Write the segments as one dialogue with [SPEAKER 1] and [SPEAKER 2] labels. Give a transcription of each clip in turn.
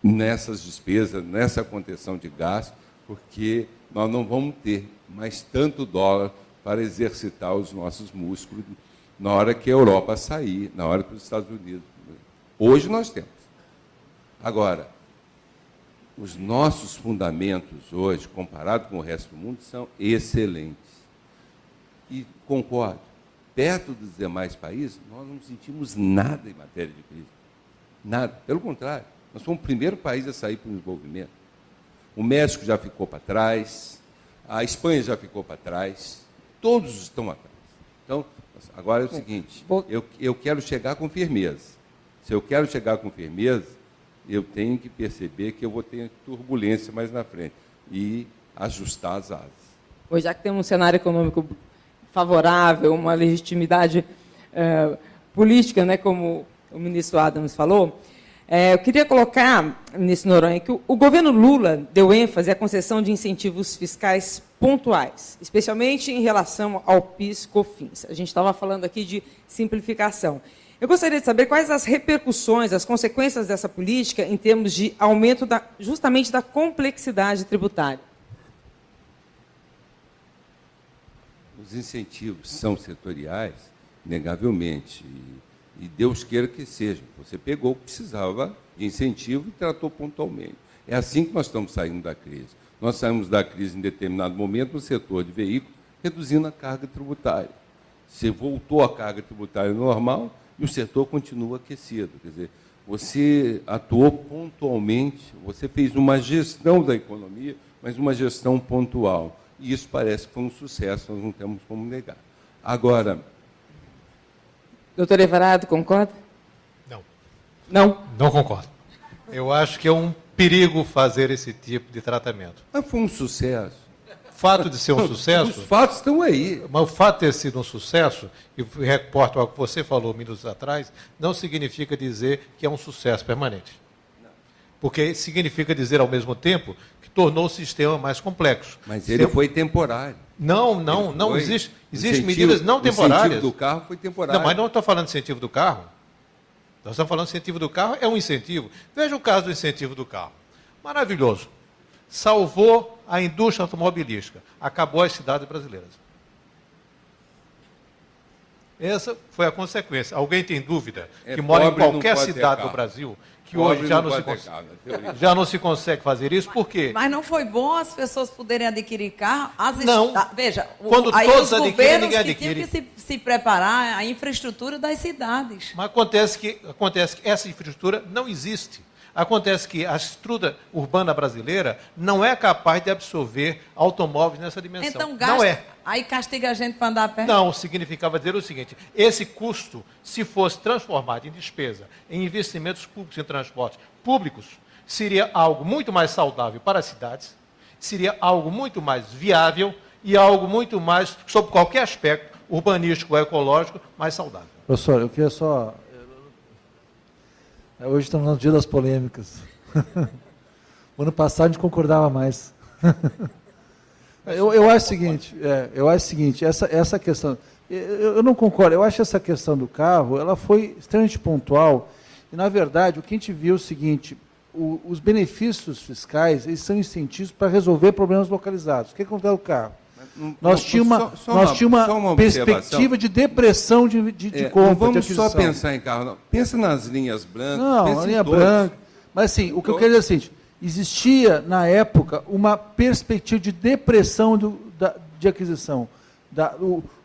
[SPEAKER 1] nessas despesas, nessa contenção de gastos, porque nós não vamos ter mais tanto dólar para exercitar os nossos músculos na hora que a Europa sair, na hora que os Estados Unidos... Hoje nós temos. Agora, os nossos fundamentos hoje, comparado com o resto do mundo, são excelentes. E concordo, perto dos demais países, nós não sentimos nada em matéria de crise. Nada. Pelo contrário, nós somos o primeiro país a sair para o desenvolvimento. O México já ficou para trás, a Espanha já ficou para trás, todos estão atrás. Então, agora é o seguinte, eu quero chegar com firmeza. Se eu quero chegar com firmeza, eu tenho que perceber que eu vou ter turbulência mais na frente e ajustar as asas.
[SPEAKER 2] Pois já que temos um cenário econômico favorável, uma legitimidade política, né, como o ministro Adams falou, eu queria colocar, ministro Noronha, que o governo Lula deu ênfase à concessão de incentivos fiscais pontuais, especialmente em relação ao PIS/COFINS. A gente estava falando aqui de simplificação. Eu gostaria de saber quais as repercussões, as consequências dessa política em termos de aumento justamente da complexidade tributária.
[SPEAKER 1] Os incentivos são setoriais, negavelmente, e Deus queira que sejam. Você pegou o que precisava de incentivo e tratou pontualmente. É assim que nós estamos saindo da crise. Nós saímos da crise em determinado momento no setor de veículos, reduzindo a carga tributária. Você voltou à carga tributária normal e o setor continua aquecido. Quer dizer, você atuou pontualmente, você fez uma gestão da economia, mas uma gestão pontual. E isso parece que foi um sucesso, nós não temos como negar. Agora...
[SPEAKER 2] Doutor Everardo, concorda?
[SPEAKER 3] Não.
[SPEAKER 2] Não?
[SPEAKER 3] Não concordo. Eu acho que é um perigo fazer esse tipo de tratamento.
[SPEAKER 1] Mas foi um sucesso.
[SPEAKER 3] O fato de ser um sucesso...
[SPEAKER 1] Os fatos estão aí.
[SPEAKER 3] Mas o fato de ter sido um sucesso, e reporto ao que você falou minutos atrás, não significa dizer que é um sucesso permanente. Porque significa dizer, ao mesmo tempo, que tornou o sistema mais complexo.
[SPEAKER 1] Mas ele foi temporário.
[SPEAKER 3] Não existe. Existem medidas não temporárias.
[SPEAKER 1] O incentivo do carro foi temporário.
[SPEAKER 3] Não, mas não estou falando de incentivo do carro. Nós estamos falando de incentivo do carro, é um incentivo. Veja o caso do incentivo do carro. Maravilhoso. Salvou a indústria automobilística. Acabou as cidades brasileiras. Essa foi a consequência. Alguém tem dúvida que mora em qualquer cidade do Brasil, que hoje já não se consegue fazer isso? Por quê?
[SPEAKER 4] Mas não foi bom as pessoas poderem adquirir carro?
[SPEAKER 3] Não.
[SPEAKER 4] Veja,
[SPEAKER 3] quando
[SPEAKER 4] aí
[SPEAKER 3] todos
[SPEAKER 4] os
[SPEAKER 3] adquirem,
[SPEAKER 4] governos
[SPEAKER 3] ninguém
[SPEAKER 4] que
[SPEAKER 3] adquire.
[SPEAKER 4] tinham que se preparar a infraestrutura das cidades.
[SPEAKER 3] Mas acontece que essa infraestrutura não existe. Acontece que a estrutura urbana brasileira não é capaz de absorver automóveis nessa dimensão.
[SPEAKER 4] Então gasta,
[SPEAKER 3] não é.
[SPEAKER 4] Aí castiga a gente para andar a pé?
[SPEAKER 3] Não, significava dizer o seguinte, esse custo, se fosse transformado em despesa, em investimentos públicos em transportes públicos, seria algo muito mais saudável para as cidades, seria algo muito mais viável e algo muito mais, sob qualquer aspecto, urbanístico ou ecológico, mais saudável.
[SPEAKER 5] Professor, eu queria só... Hoje estamos no dia das polêmicas. O ano passado a gente concordava mais. Eu acho o seguinte, essa questão, eu não concordo, eu acho que essa questão do carro, ela foi extremamente pontual, e, na verdade, o que a gente viu é o seguinte, os benefícios fiscais, eles são incentivos para resolver problemas localizados. O que acontece com o carro? Nós tínhamos uma perspectiva de depressão de compra.
[SPEAKER 1] Não vamos só pensar em carro, não. Pensa nas linhas brancas.
[SPEAKER 5] Não, a linha branca. Mas, assim, o que eu quero dizer é o seguinte, existia, na época, uma perspectiva de depressão de aquisição.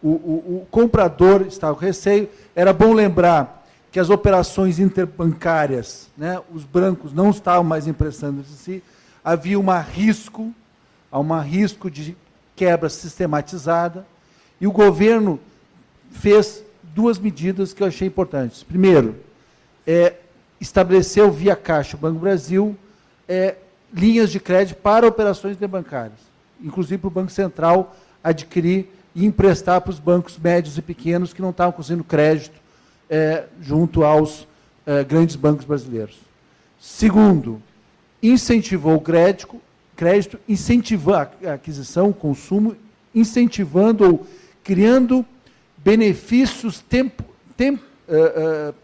[SPEAKER 5] O comprador estava com receio. Era bom lembrar que as operações interbancárias, né, os brancos não estavam mais emprestando de si. Havia um risco de quebra sistematizada, e o governo fez duas medidas que eu achei importantes. Primeiro, estabeleceu via Caixa, o Banco do Brasil, linhas de crédito para operações interbancárias, inclusive para o Banco Central adquirir e emprestar para os bancos médios e pequenos que não estavam conseguindo crédito junto aos grandes bancos brasileiros. Segundo, incentivou o crédito, incentivando a aquisição, o consumo, incentivando ou criando benefícios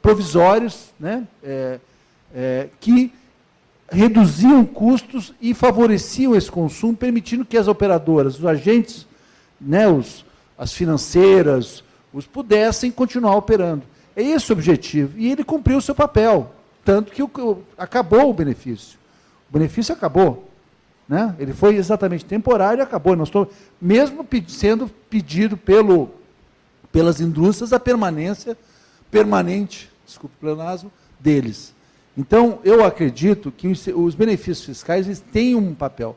[SPEAKER 5] provisórios, né, que reduziam custos e favoreciam esse consumo, permitindo que as operadoras, os agentes, né, as financeiras, pudessem continuar operando. É esse o objetivo. E ele cumpriu o seu papel, tanto que acabou o benefício. O benefício acabou. Né? Ele foi exatamente temporário e acabou. Nós estamos, mesmo sendo pedido pelas indústrias, a permanente, desculpe o pleonasmo, deles. Então, eu acredito que os benefícios fiscais eles têm um papel.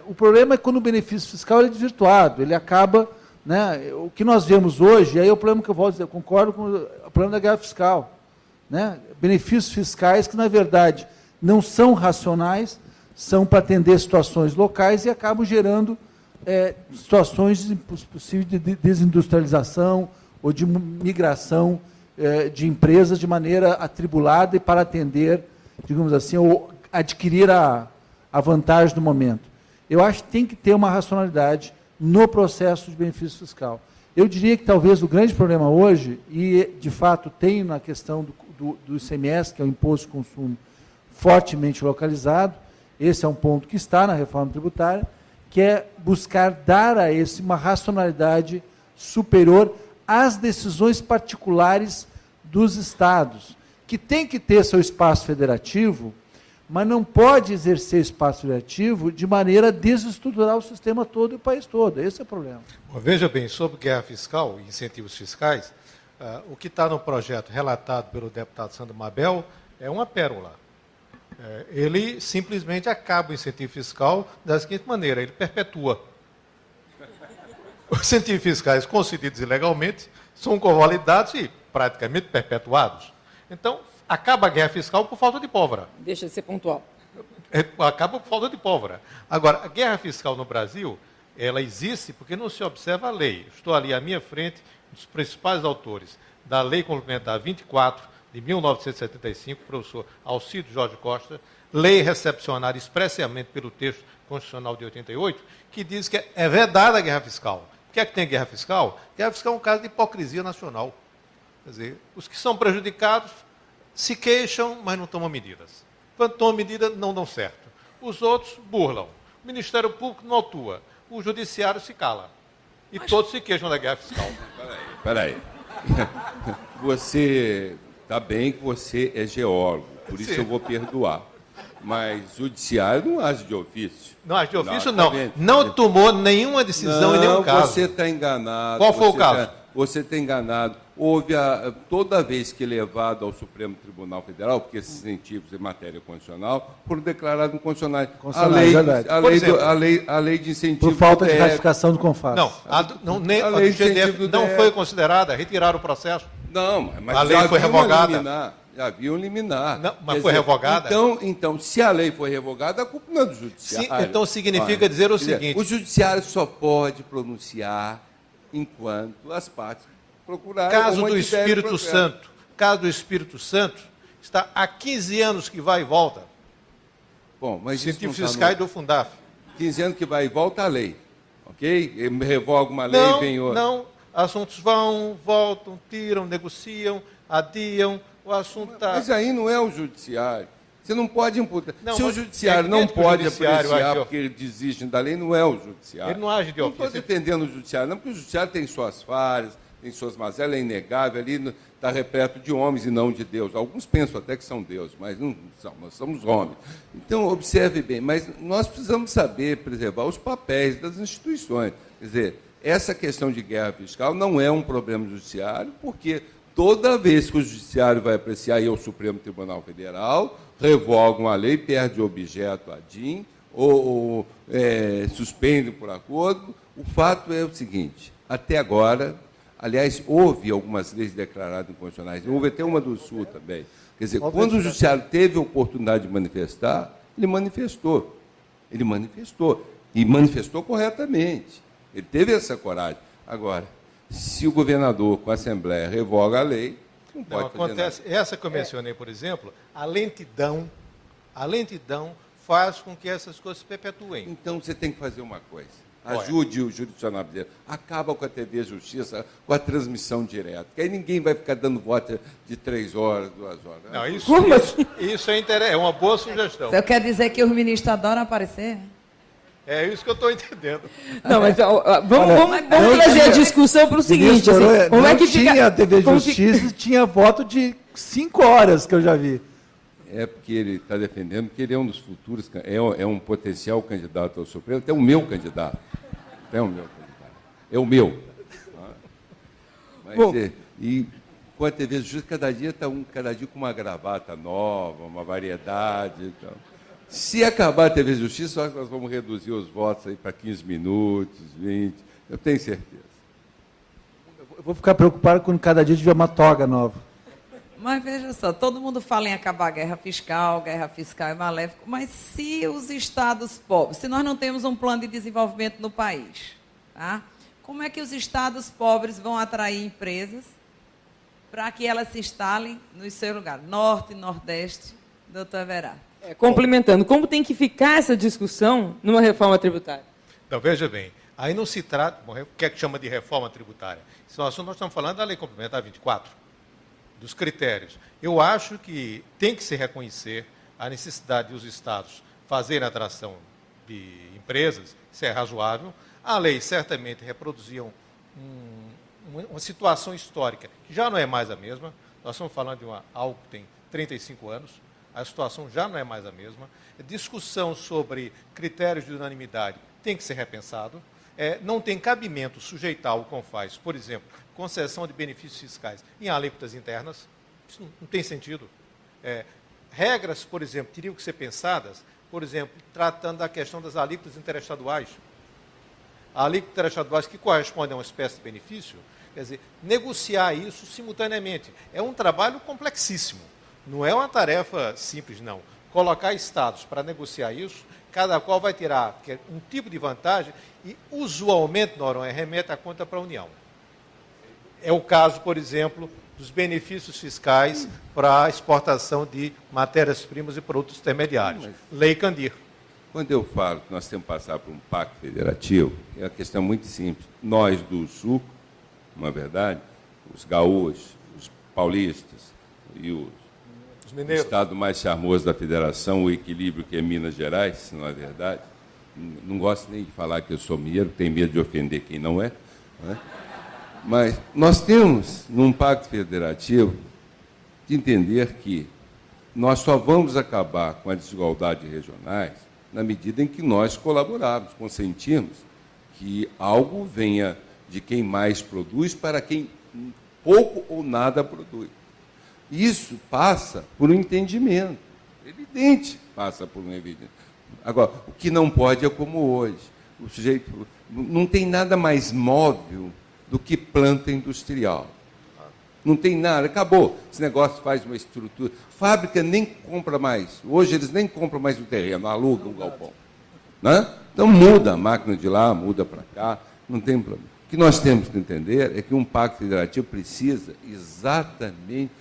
[SPEAKER 5] O problema é quando o benefício fiscal é desvirtuado, ele acaba... Né, o que nós vemos hoje, aí é o problema que eu volto a dizer, eu concordo com o problema da guerra fiscal. Né? Benefícios fiscais que, na verdade, não são racionais, são para atender situações locais e acabam gerando situações possíveis de desindustrialização ou de migração de empresas de maneira atribulada e para atender, digamos assim, ou adquirir a vantagem do momento. Eu acho que tem que ter uma racionalidade no processo de benefício fiscal. Eu diria que talvez o grande problema hoje, e de fato tem na questão do ICMS, que é o Imposto de Consumo fortemente localizado, esse é um ponto que está na reforma tributária, que é buscar dar a esse uma racionalidade superior às decisões particulares dos estados, que tem que ter seu espaço federativo, mas não pode exercer espaço federativo de maneira a desestruturar o sistema todo e o país todo. Esse é o problema.
[SPEAKER 3] Bom, veja bem, sobre guerra fiscal e incentivos fiscais, o que está no projeto relatado pelo deputado Sandro Mabel é uma pérola. Ele simplesmente acaba o incentivo fiscal da seguinte maneira, ele perpetua. Os incentivos fiscais concedidos ilegalmente são convalidados e praticamente perpetuados. Então, acaba a guerra fiscal por falta de pólvora.
[SPEAKER 2] Deixa de ser pontual.
[SPEAKER 3] Acaba por falta de pólvora. Agora, a guerra fiscal no Brasil, ela existe porque não se observa a lei. Estou ali à minha frente, um dos principais autores da Lei Complementar 24, de 1975, professor Alcides Jorge Costa, lei recepcionada expressamente pelo texto constitucional de 88, que diz que é vedada a guerra fiscal. O que é que tem guerra fiscal? Guerra fiscal é um caso de hipocrisia nacional. Quer dizer, os que são prejudicados se queixam, mas não tomam medidas. Quando tomam medida, não dão certo. Os outros burlam. O Ministério Público não atua. O Judiciário se cala. E todos se queixam da guerra fiscal.
[SPEAKER 1] Espera aí. Você está bem que você é geólogo, por isso eu vou perdoar. Mas o Judiciário não age de ofício.
[SPEAKER 3] Não age de ofício, não. Não tomou nenhuma decisão em nenhum caso.
[SPEAKER 1] Você está enganado.
[SPEAKER 3] Qual foi o caso?
[SPEAKER 1] Você está enganado. Houve, toda vez que levado ao Supremo Tribunal Federal, porque esses incentivos em matéria constitucional foram declarados inconstitucionais. A lei de incentivo...
[SPEAKER 5] Por falta de ratificação do CONFAS.
[SPEAKER 3] A lei de GDF não foi considerada, retiraram o processo.
[SPEAKER 1] Não, mas
[SPEAKER 3] a lei foi revogada.
[SPEAKER 1] Já havia um liminar.
[SPEAKER 3] Não, mas foi revogada?
[SPEAKER 1] Então, se a lei foi revogada, a culpa não é do Judiciário.
[SPEAKER 3] Sim, então significa dizer o seguinte...
[SPEAKER 1] O Judiciário só pode pronunciar enquanto as partes procurarem...
[SPEAKER 3] Caso do Espírito Santo, está há 15 anos que vai e volta.
[SPEAKER 1] Bom, mas
[SPEAKER 3] Incentivos fiscais do Fundaf.
[SPEAKER 1] 15 anos que vai e volta a lei. Ok? Revoga uma lei e vem outra.
[SPEAKER 3] Não, assuntos vão, voltam, tiram, negociam, adiam, o assunto está...
[SPEAKER 1] Mas aí não é o Judiciário. Você não pode imputar.
[SPEAKER 3] Não,
[SPEAKER 1] se o Judiciário não pode apreciar porque ele desiste da lei, não é o Judiciário.
[SPEAKER 3] Ele não age de ofício.
[SPEAKER 1] Não estou defendendo o Judiciário, não, porque o Judiciário tem suas falhas, tem suas mazelas, é inegável, ali está repleto de homens e não de Deus. Alguns pensam até que são Deus, mas não são, nós somos homens. Então, observe bem, mas nós precisamos saber preservar os papéis das instituições. Quer dizer, essa questão de guerra fiscal não é um problema do Judiciário, porque toda vez que o Judiciário vai apreciar, e é o Supremo Tribunal Federal, revoga uma lei, perde o objeto ADIM, ou suspende por acordo. O fato é o seguinte, até agora, aliás, houve algumas leis declaradas inconstitucionais, houve até uma do Sul também. Quer dizer, quando o Judiciário teve a oportunidade de manifestar, ele manifestou. Ele manifestou. E manifestou corretamente. Ele teve essa coragem. Agora, se o governador, com a Assembleia, revoga a lei, não pode fazer
[SPEAKER 3] acontece,
[SPEAKER 1] nada.
[SPEAKER 3] Essa que eu mencionei, por exemplo, a lentidão faz com que essas coisas se perpetuem.
[SPEAKER 1] Então, você tem que fazer uma coisa. Ajude o jurisdicional brasileiro. Acaba com a TV Justiça, com a transmissão direta. Porque aí ninguém vai ficar dando voto de 3 horas, 2 horas.
[SPEAKER 3] Não, isso,
[SPEAKER 2] Como assim?
[SPEAKER 3] isso é uma boa sugestão.
[SPEAKER 4] Você quer dizer que os ministros adoram aparecer?
[SPEAKER 3] É isso que eu estou entendendo.
[SPEAKER 2] Não, mas vamos trazer a discussão para o seguinte.
[SPEAKER 5] Ministro,
[SPEAKER 2] Assim, como
[SPEAKER 5] não
[SPEAKER 2] é que
[SPEAKER 5] tinha
[SPEAKER 2] fica,
[SPEAKER 5] a TV
[SPEAKER 2] como
[SPEAKER 5] Justiça, tinha voto de 5 horas que eu já vi.
[SPEAKER 1] É porque ele está defendendo que ele é um dos futuros, é um potencial candidato ao Supremo, até o meu candidato. Até o meu candidato. É o meu. Mas, e com a TV Justiça, cada dia com uma gravata nova, uma variedade. Então. Se acabar a TV Justiça, nós vamos reduzir os votos aí para 15 minutos, 20. Eu tenho certeza.
[SPEAKER 5] Eu vou ficar preocupado quando cada dia tiver uma toga nova.
[SPEAKER 4] Mas veja só, todo mundo fala em acabar a guerra fiscal é maléfico, mas se os estados pobres, se nós não temos um plano de desenvolvimento no país, tá? Como é que os estados pobres vão atrair empresas para que elas se instalem no seu lugar? Norte e Nordeste, doutor Everardo.
[SPEAKER 2] complementando, como tem que ficar essa discussão numa reforma tributária?
[SPEAKER 3] Então, veja bem, aí não se trata, o que é que chama de reforma tributária? Esse assunto nós estamos falando da Lei Complementar 24, dos critérios. Eu acho que tem que se reconhecer a necessidade dos estados fazerem atração de empresas, isso é razoável. A lei certamente reproduzia uma situação histórica que já não é mais a mesma. Nós estamos falando de algo que tem 35 anos, a situação já não é mais a mesma. A discussão sobre critérios de unanimidade tem que ser repensado. Não tem cabimento sujeitar o CONFAS, por exemplo, concessão de benefícios fiscais em alíquotas internas. Isso não tem sentido. Regras, por exemplo, teriam que ser pensadas, por exemplo, tratando da questão das alíquotas interestaduais. Alíquotas interestaduais que correspondem a uma espécie de benefício, quer dizer, negociar isso simultaneamente. É um trabalho complexíssimo. Não é uma tarefa simples, não. Colocar estados para negociar isso, cada qual vai tirar um tipo de vantagem e, usualmente, Noronha, remete a conta para a União. É o caso, por exemplo, dos benefícios fiscais para a exportação de matérias-primas e produtos intermediários. Lei Candir.
[SPEAKER 1] Quando eu falo que nós temos que passar por um pacto federativo, é uma questão muito simples. Nós do Sul, na verdade, os gaúchos, os paulistas e o estado mais charmoso da federação, o equilíbrio que é Minas Gerais, não é verdade? Não gosto nem de falar que eu sou mineiro, tenho medo de ofender quem não é. Né? Mas nós temos, num pacto federativo, de entender que nós só vamos acabar com as desigualdades regionais na medida em que nós colaborarmos, consentirmos que algo venha de quem mais produz para quem pouco ou nada produz. Isso passa por um entendimento, evidente, passa por um evidente. Agora, o que não pode é como hoje. O sujeito não tem nada mais móvel do que planta industrial. Não tem nada, acabou. Esse negócio faz uma estrutura. Fábrica nem compra mais. Hoje eles nem compram mais o terreno, alugam o galpão. Né? Então muda a máquina de lá, muda para cá, não tem problema. O que nós temos que entender é que um pacto federativo precisa exatamente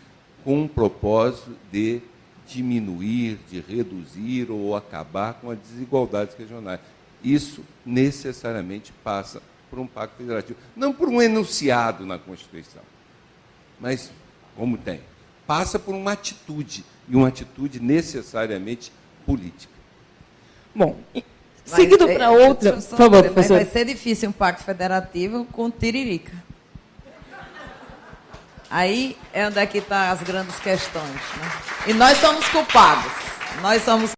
[SPEAKER 1] com um propósito de diminuir, de reduzir ou acabar com as desigualdades regionais. Isso necessariamente passa por um pacto federativo. Não por um enunciado na Constituição, mas, como tem, passa por uma atitude, e uma atitude necessariamente política.
[SPEAKER 2] Bom, seguindo para outra, por favor, professor.
[SPEAKER 4] Vai ser difícil um pacto federativo com tiririca. Aí é onde é que estão as grandes questões. Né? E nós somos culpados. Nós somos